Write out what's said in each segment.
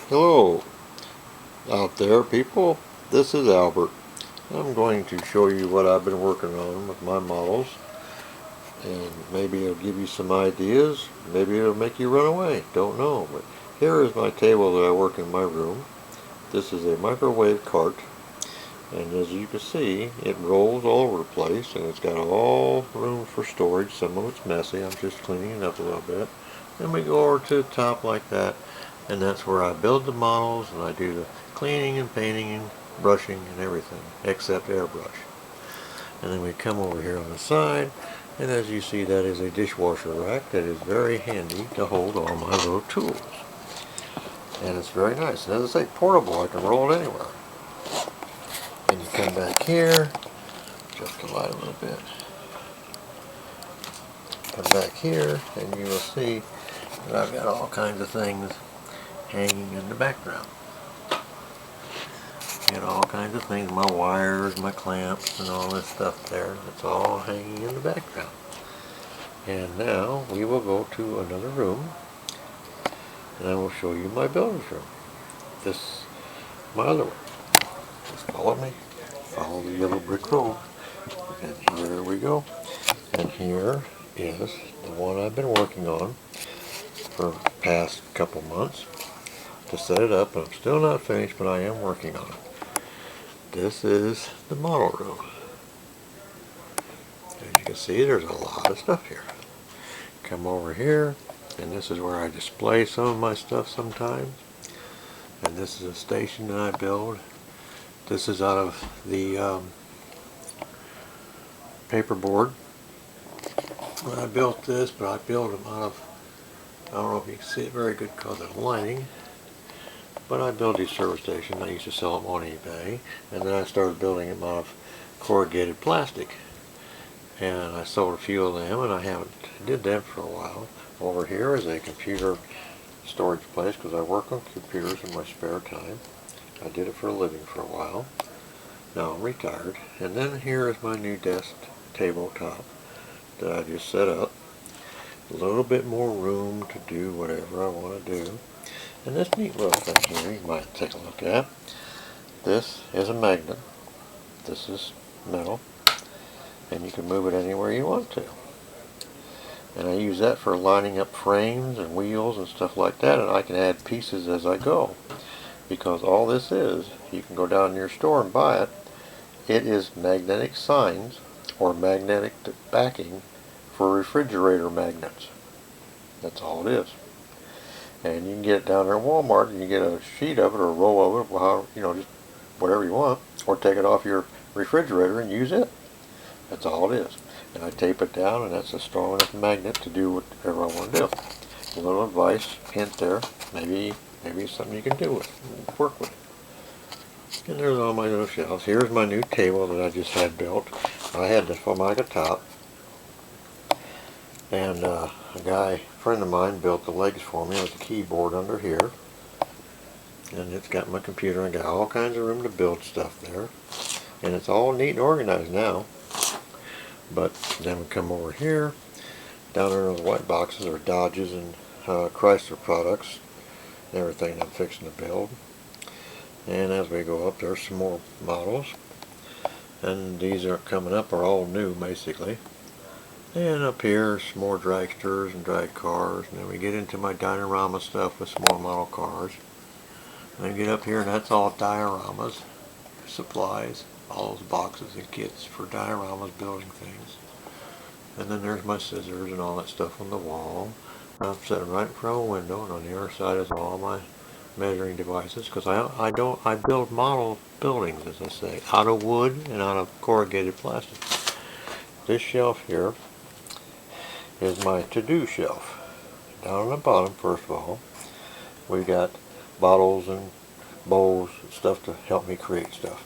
Hello out there, people. This is Albert. I'm going to show you what I've been working on with my models, and maybe it'll give you some ideas. Maybe it'll make you run away. Don't know. But here is my table that I work in my room. This is a microwave cart, and as you can see, it rolls all over the place, and it's got all room for storage. Some of it's messy. I'm just cleaning it up a little bit. Then we go over to the top like that, and that's where I build the models, and I do the cleaning and painting and brushing and everything except airbrush. And then we come over here on the side, and as you see, that is a dishwasher rack that is very handy to hold all my little tools. And it's very nice. And as I say, portable, I can roll it anywhere. And you come back here, just the light a little bit. Come back here, and you will see that I've got all kinds of things hanging in the background. And all kinds of things, my wires, my clamps, and all this stuff there. It's all hanging in the background. And now we will go to another room, and I will show you my builder's room. This, my other one. Just follow me. Follow the yellow brick road. And here we go. And here is the one I've been working on for the past couple months to set it up. I'm still not finished, but I am working on it. This is the model room. As you can see, there's a lot of stuff here. Come over here, and this is where I display some of my stuff sometimes. And this is a station that I build. This is out of the paperboard. When I built this, but I built them out of, I don't know if you can see it very good because of the lighting, but I built these service stations. I used to sell them on eBay, and then I started building them out of corrugated plastic. And I sold a few of them, and I did that for a while. Over here is a computer storage place because I work on computers in my spare time. I did it for a living for a while. Now I'm retired. And then here is my new desk tabletop that I just set up. A little bit more room to do whatever I want to do. And this neat little thing here you might take a look at. This is a magnet. This is metal. And you can move it anywhere you want to. And I use that for lining up frames and wheels and stuff like that, and I can add pieces as I go. Because all this is, you can go down to your store and buy it. It is magnetic signs or magnetic backing for refrigerator magnets. That's all it is. And you can get it down there at Walmart, and you get a sheet of it or a roll of it, how, just whatever you want, or take it off your refrigerator and use it. That's all it is. And I tape it down, and that's a strong enough magnet to do whatever I want to do. A little advice, hint there. Maybe it's something you can do with, work with. And there's all my little shelves. Here's my new table that I just had built. I had the Formica top. And a friend of mine built the legs for me with a keyboard under here. And it's got my computer and got all kinds of room to build stuff there. And it's all neat and organized now. But then we come over here. Down there in those white boxes are Dodges and Chrysler products. And everything I'm fixing to build. And as we go up, there's some more models. And these are coming up are all new basically. And up here, some more dragsters and drag cars. And then we get into my diorama stuff with some more model cars. And then get up here, and that's all dioramas, supplies, all those boxes and kits for dioramas, building things. And then there's my scissors and all that stuff on the wall. I'm sitting right in front of a window, and on the other side is all my measuring devices, because I build model buildings, as I say, out of wood and out of corrugated plastic. This shelf here is my to-do shelf. Down on the bottom, first of all, we've got bottles and bowls and stuff to help me create stuff.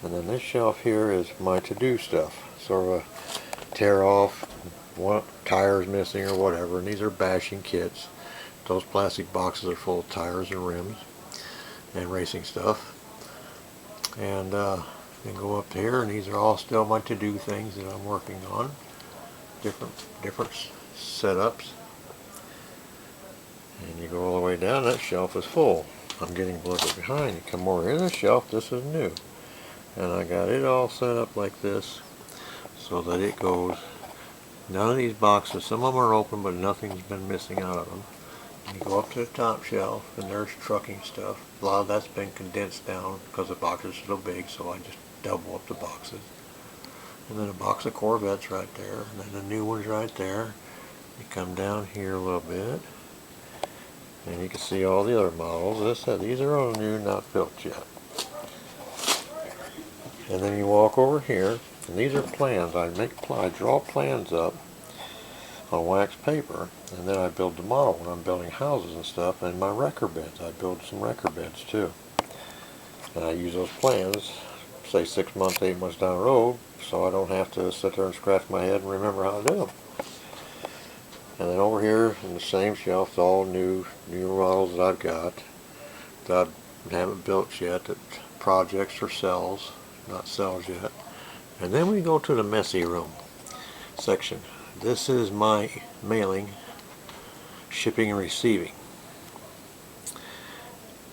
And then this shelf here is my to-do stuff. Sort of a tear off, tires missing or whatever, and these are bashing kits. Those plastic boxes are full of tires and rims and racing stuff. And then go up here, and these are all still my to-do things that I'm working on. Different setups. And you go all the way down, that shelf is full. I'm getting a little bit behind. You come over here to the shelf, this is new. And I got it all set up like this so that it goes, none of these boxes, some of them are open but nothing's been missing out of them. And you go up to the top shelf and there's trucking stuff. A lot of that's been condensed down because the boxes are so big, so I just double up the boxes. And then a box of Corvettes right there, and then the new ones right there. You come down here a little bit and you can see all the other models. As I said, these are all new, not built yet. And then you walk over here, and these are plans. I draw plans up on wax paper, and then I build the model when I'm building houses and stuff. And my wrecker beds, I build some wrecker beds too. And I use those plans, say 6 months, 8 months down the road, so I don't have to sit there and scratch my head and remember how to do them. And then over here in the same shelf, all new models that I've got that I haven't built yet, that projects or cells, not cells yet. And then we go to the messy room section. This is my mailing, shipping and receiving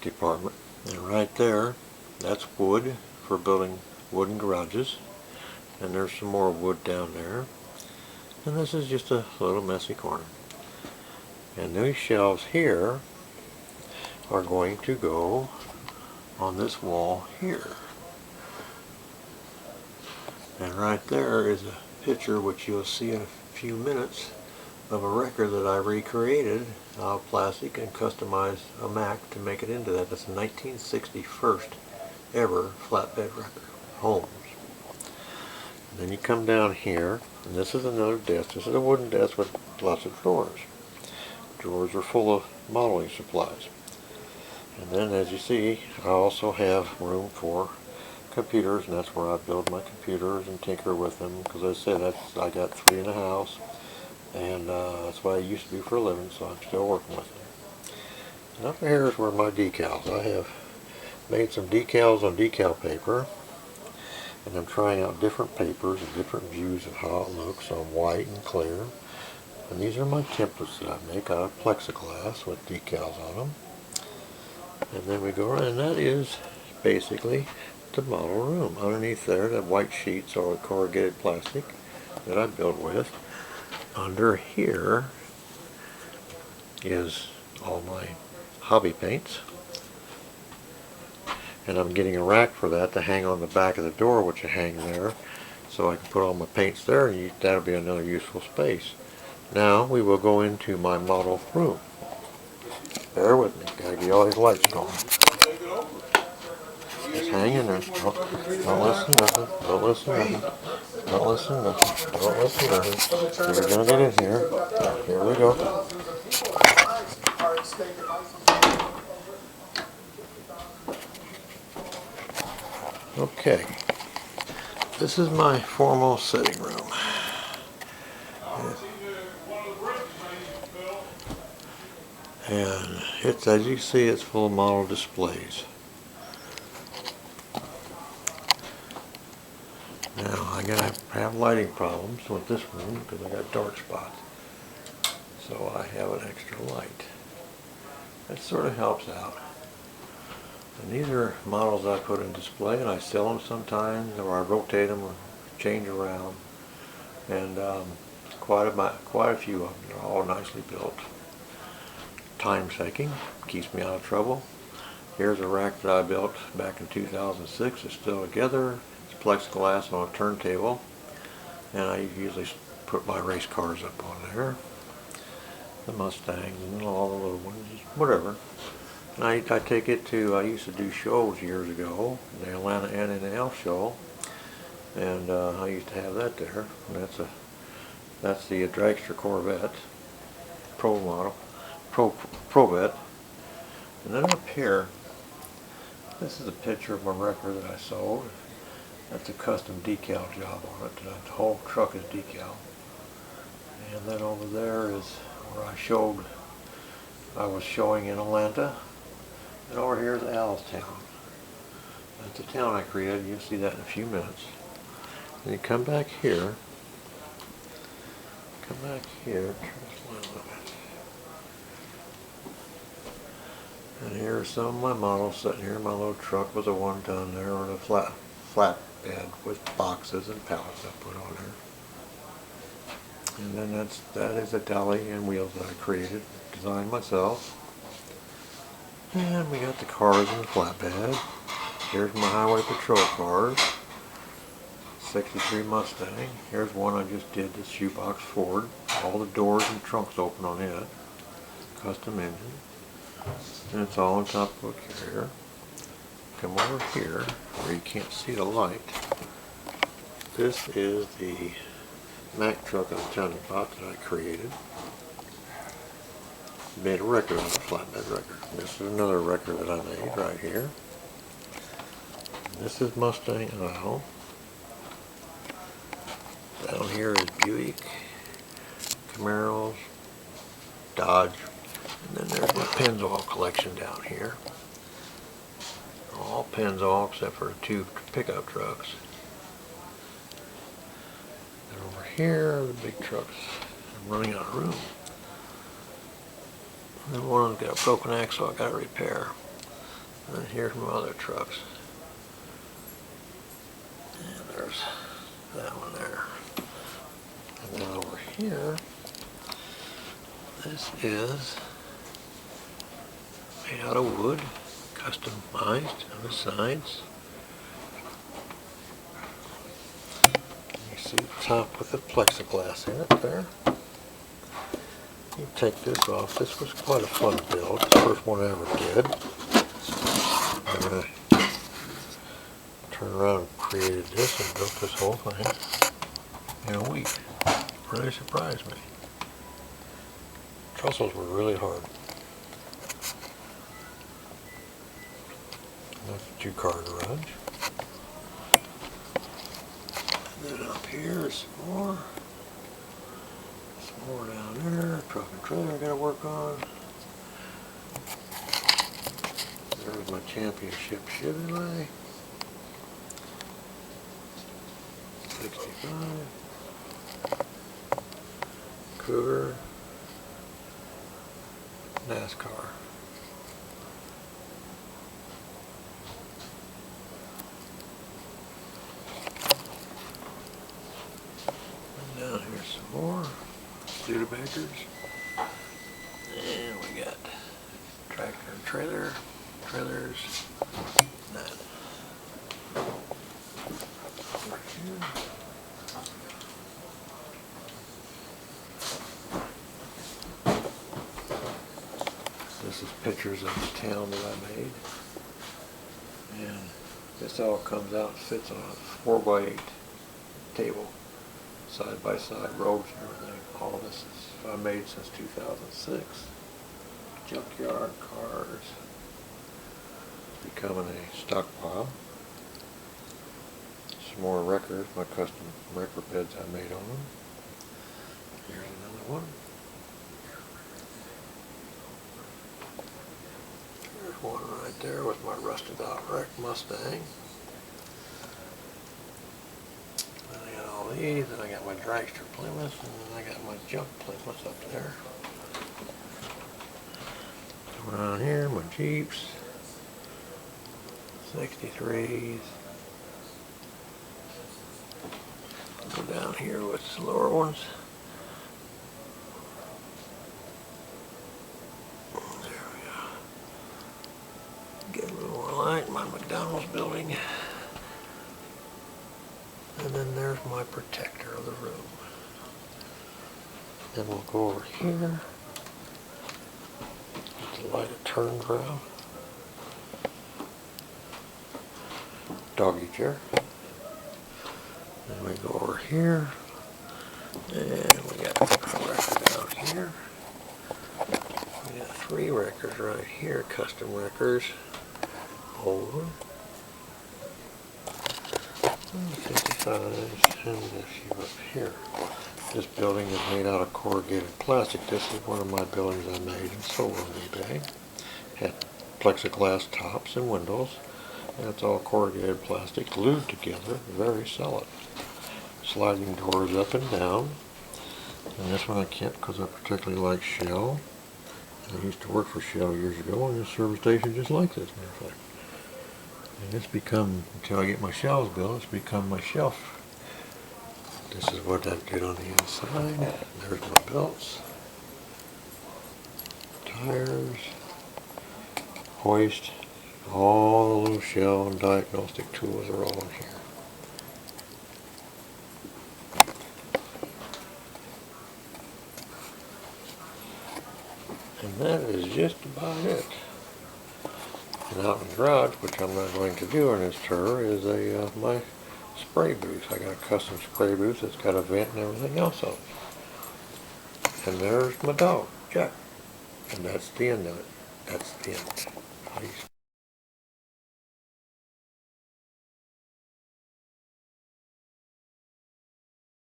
department. And right there, that's wood for building wooden garages. And there's some more wood down there. And this is just a little messy corner. And these shelves here are going to go on this wall here. And right there is a picture, which you'll see in a few minutes, of a wrecker that I recreated out of plastic and customized a Mac to make it into that. That's a 1961st ever flatbed wrecker, Holmes. And then you come down here, and this is another desk. This is a wooden desk with lots of drawers. Drawers are full of modeling supplies. And then, as you see, I also have room for computers, and that's where I build my computers and tinker with them, because as I said, I got 3 in the house, and that's what I used to do for a living, so I'm still working with them. And up here is where my decals. I have made some decals on decal paper, and I'm trying out different papers and different views of how it looks on white and clear. And these are my templates that I make out of plexiglass with decals on them. And then we go around, and that is basically the model room. Underneath there, the white sheets are corrugated plastic that I built with. Under here is all my hobby paints. And I'm getting a rack for that to hang on the back of the door, which I hang there, so I can put all my paints there, and that'll be another useful space. Now we will go into my model room. Bear with me, gotta get all these lights going. Just hang in there. Don't listen to nothing. Don't listen to nothing. Don't listen to nothing. Don't listen to nothing. We're gonna get in here. Here we go. Okay. This is my formal sitting room. And it's, as you see, it's full of model displays. Now I'm gonna have lighting problems with this room because I got dark spots. So I have an extra light. That sort of helps out. And these are models I put in display, and I sell them sometimes, or I rotate them or change around. And quite a few of them. They're all nicely built. Time taking, keeps me out of trouble. Here's a rack that I built back in 2006. It's still together. It's plexiglass on a turntable, and I usually put my race cars up on there, the Mustangs and all the little ones, whatever. And I take it to, I used to do shows years ago, the Atlanta NNL show, and I used to have that there. And that's the dragster Corvette, Pro model. Provet. And then up here, this is a picture of my wrecker that I sold. That's a custom decal job on it. The whole truck is decal. And then over there is where I was showing in Atlanta. And over here is Allentown. That's a town I created. You'll see that in a few minutes. And you come back here. And here are some of my models sitting here. My little truck was a 1-ton there, or a flat bed with boxes and pallets I put on there. And then that is a dolly and wheels that I created, designed myself. And we got the cars in the flatbed. Here's my highway patrol cars. 63 Mustang. Here's one I just did, the shoebox Ford. All the doors and trunks open on it. Custom engine. And it's all on top of a carrier. Come over here where you can't see the light. This is the Mack truck on the Tiny Pot that I created. Made a record on a flatbed record. This is another record that I made right here. This is Mustang Isle. Down here is Buick, Camaros, Dodge, and then there's my Pennzoil collection down here. All Pennzoil except for the 2 pickup trucks. And over here are the big trucks. I'm running out of room. And then one of them's got a broken axle I gotta repair. And then here's my other trucks. And there's that one there. And then over here, this is made out of wood, customized on the sides. You see the top with the plexiglass in it there. You take this off. This was quite a fun build. It's the first one I ever did. And I turned around and created this and built this whole thing in a week. Really surprised me. Trussels were really hard. That's a 2-car garage. And then up here is some more. Some more down there. Truck and trailer I gotta work on. There's my championship Chevrolet. 65. Cougar. NASCAR. And down here some more Studebakers. And we got tractor and trailers. And that. Over here. This is pictures of the town that I made. And this all comes out and fits on a 4x8 table. Side by side roads and everything. All this is I made since 2006. Junkyard cars. Becoming a stockpile. Some more records, my custom record beds I made on them. Here's another one. There's one right there with my rusted out wreck Mustang. Then I got all these, and I got my dragster Plymouth, and then I got my junk Plymouth up there. Come around here, my Jeeps, 63s. Go down here with the lower ones. There we go. Get a little more light. My McDonald's building. And then there's my protector of the room. Then we'll go over here. Get the light it turns around. Doggy chair. Then we go over here. And we got a record down here. We got 3 records right here, custom records. Over. 55s and this up here. This building is made out of corrugated plastic. This is one of my buildings I made and sold on eBay. Had plexiglass tops and windows. And it's all corrugated plastic glued together, very solid. Sliding doors up and down. And this one I can't because I particularly like shell. I used to work for Shell years ago in a service station just like this, matter of fact. And it's become, until I get my shelves built, it's become my shelf. This is what I did on the inside. There's my belts, tires, hoist, all the little Shell and diagnostic tools are all in here. And that is just about it. And out in the garage, which I'm not going to do on this tour, is my spray booth. I got a custom spray booth that's got a vent and everything else on it. And there's my dog, Jack. And that's the end of it. That's the end. Peace.